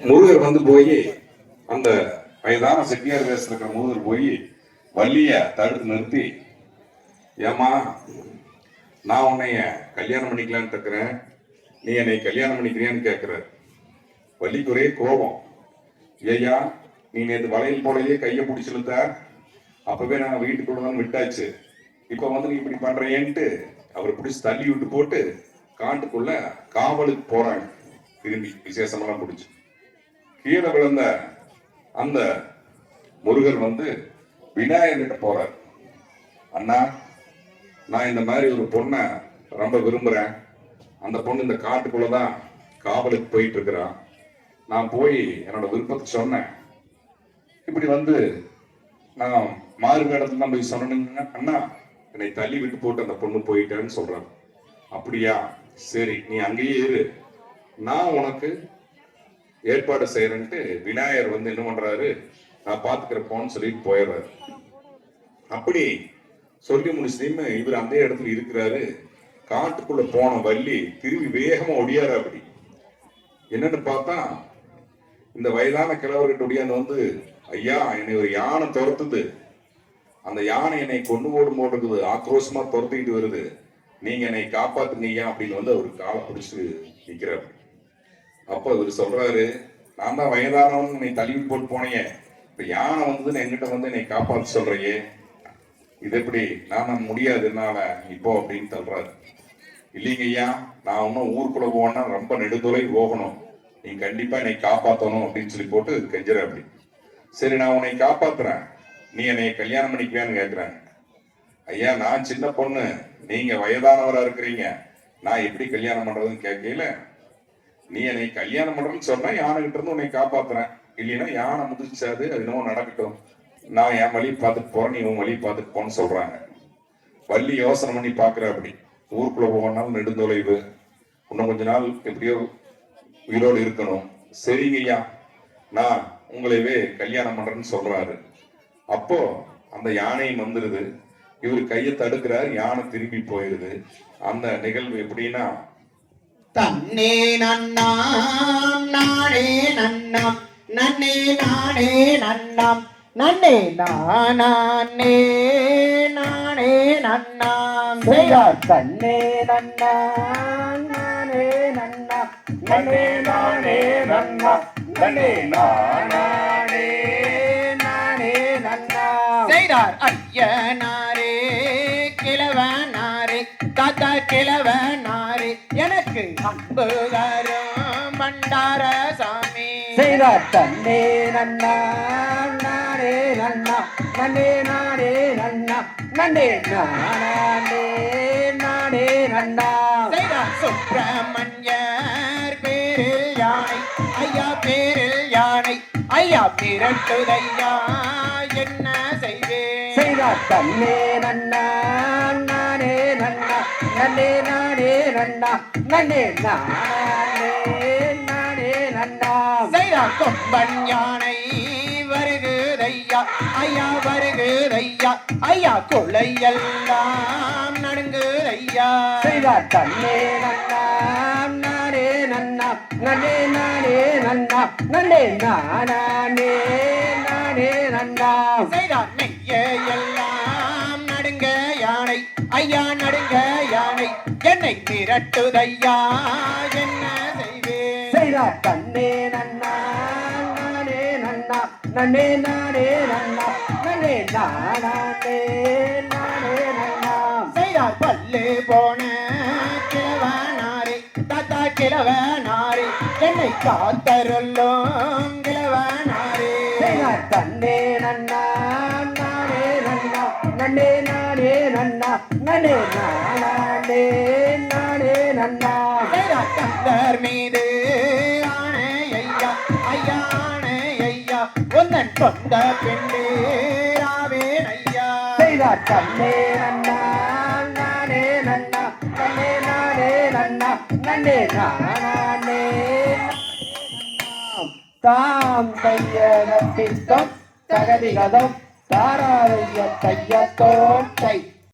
முருகர் வந்து போய் அந்த வயதான செட்டியார் வேஷத்துல இருக்கிற முருகர் போய் வள்ளிய தடுத்து நிறுத்தி, ஏமா நான் உன்னைய கல்யாணம் பண்ணிக்கலான்னு இருக்கிறேன், நீ என்னை கல்யாணம் பண்ணிக்கிறியான்னு கேட்கிற. வள்ளிக்கு ஒரே கோபம். ஐயா, நீ நேற்று வளையல் போலயே கையை பிடிச்சிருந்த, அப்பவே நான் வீட்டுக்குள்ள தான் விட்டாச்சு, இப்ப வந்து நீ இப்படி பண்றேன்ட்டு அவர் பிடிச்சி தள்ளி விட்டு போட்டு காட்டுக்குள்ள காவலுக்கு போறாங்க. திரும்பி விசேஷமெல்லாம் பிடிச்சு கீழே விழுந்த அந்த முருகர் வந்து விநாயகர்கிட்ட போறார். அண்ணா, நான் இந்த மாதிரி ஒரு பொண்ணை ரொம்ப விரும்புறேன், அந்த பொண்ணு இந்த காட்டுக்குள்ளதான் காவலுக்கு போயிட்டு இருக்கிறான், நான் போய் என்னோட விருப்பத்தை சொன்னேன், இப்படி வந்து நான் மாறு வேடத்துல தான் போய் சொன்னேங்க அண்ணா, என்னை தள்ளி விட்டு போட்டு அந்த பொண்ணு போயிட்டேன்னு சொல்றான். அப்படியா, சரி நீ அங்கேயே இரு, நான் உனக்கு ஏற்பாடு செய்யறேன்ட்டு விநாயகர் வந்து என்ன பண்றாரு, நான் பாத்துக்கிறப்போன்னு சொல்லிட்டு போயிடுறாரு. அப்படி சொல்லி முடிச்சதையுமே இவர் அந்த இடத்துல இருக்கிறாரு. காட்டுக்குள்ள போன வள்ளி திரும்பி வேகமா ஒடியாரு. அப்படி என்னன்னு பார்த்தா இந்த வயதான கிழவர்கிட்ட ஒடியாந்து வந்து, ஐயா என்னை ஒரு யானை துரத்துது, அந்த யானை என்னை கொண்டு ஓடும் போடுறது, ஆக்ரோஷமா துரத்திக்கிட்டு வருது, நீங்க என்னை காப்பாத்துனீங்க அப்படின்னு வந்து அவரு காலை பிடிச்சு நிக்கிறாரு. அப்ப இவர் சொல்றாரு, நான் தான் வயதானவன் என்னை தள்ளி போட்டு போனேன், இப்ப யானை வந்ததுன்னு என்கிட்ட வந்து என்னை காப்பாத்து சொல்றையே, இது எப்படி, நான் முடியாது என்னால இப்போ அப்படின்னு சொல்றாரு. இல்லைங்க ஐயா, நான் இன்னும் ஊருக்குள்ள போவேன்னா ரொம்ப நெடுதொலை போகணும், நீ கண்டிப்பா என்னை காப்பாற்றணும் அப்படின்னு சொல்லி போட்டு கெஞ்சுற. அப்படி சரி நான் உன்னை காப்பாத்துறேன், நீ என்னை கல்யாணம் பண்ணிக்குவேன்னு கேட்கிறேன். ஐயா நான் சின்ன பொண்ணு, நீங்க வயதானவரா இருக்கிறீங்க, நான் எப்படி கல்யாணம் பண்றதுன்னு கேட்கல, நீ என்னை கல்யாணம் பண்றேன்னு சொன்னா யானை கிட்ட இருந்து உன்னை காப்பாத்துறேன், இல்லைன்னா யானை முதிச்சாது, அது என்னமோ நடக்கட்டும், நான் என் வழி பார்த்துட்டு போறேன், நீ உன் வழி பார்த்துட்டு போன்னு சொல்றாங்க. வள்ளி யோசனை பண்ணி பாக்குற. அப்படி ஊருக்குள்ள போனாலும் நெடுந்தொலைவு, இன்னும் கொஞ்ச நாள் எப்படியோ உயிரோடு இருக்கணும், சரிங்க ஐயா நான் உங்களையவே கல்யாணம் பண்றேன்னு சொல்றாரு. அப்போ அந்த யானையும் வந்துருது, இவர் கையை தடுக்கிறார், யானை திரும்பி போயிருது. அந்த நிகழ்வு எப்படின்னா, தன்னே நன்னாம் நானே நன்னாம் நன்னே நானே நன்னாம் நன்னே நானே நானே நன்னாம் தன்னே நன்னாம் நானே நன்னாம் நன்னே நானே நன்னாம் நன்னே நானே நானே நன்னாம் செய்தார் ஐயனாரே கிழவனாரே தாத்தா கிழவனாரே எனக்கு அன்பு தரும் பண்டார சாமி செய்தார் தன்னே நன்னா நானே நன்னா நன்னே நானே நன்னா நன்னே நானே நானே நன்னா செய்தார் சுப்பிரமணியர் பேரில் யானை ஐயா பேரில் யானை ஐயா மிரட்டுதையா என்ன செய்வேன் செய்தார் தன்னே நன்னா நானே நன்னா நன்னே நானே நன்னா நன்னே நானே நானே நன்னா செய்தார் கொம்பன் யானை வருகுதையா ஐயா வருகுதையா ஐயா கொள்ளையெல்லாம் நடுங்குதையா செய்தார் தன்னே நன்னா நானே நன்னா நன்னே நானே நன்னா நன்னே நானே நானே நன்னா செய்தார் நெய்ய எல்லாம் நடுங்க யானை ஐயா நடுங்க யானை என்னை மிரட்டுதையா என்ன செய்வேன் செய்தார் தன்னே நன்னா நானே நன்னா நன்னே நானே நன்னா நன்னே நானே நானே நன்னா செய்தார் பல்லு போன கிழவனாரே தாத்தா கிழவனாரே என்னை காத்தருள்ளும் கிழவனாரே செய்தார் தன்னே நன்னா நானே நன்னா நன்னே நானே நன்னா நன்னே நானே நானே நன்னா செய்தார் கந்தர் மீது ஆணை ஐயா ஐயா ஆணை ஐயா உந்தன் கொண்ட பெண்ணே ராவேன் ஐயா செய்தார் தன்னே நன்னா நானே நன்னா நன்னே நானே நன்னா நன்னே நானே தாம் தையத்தித்தம் தகதிகதம் தாராய தையத்தோட்டை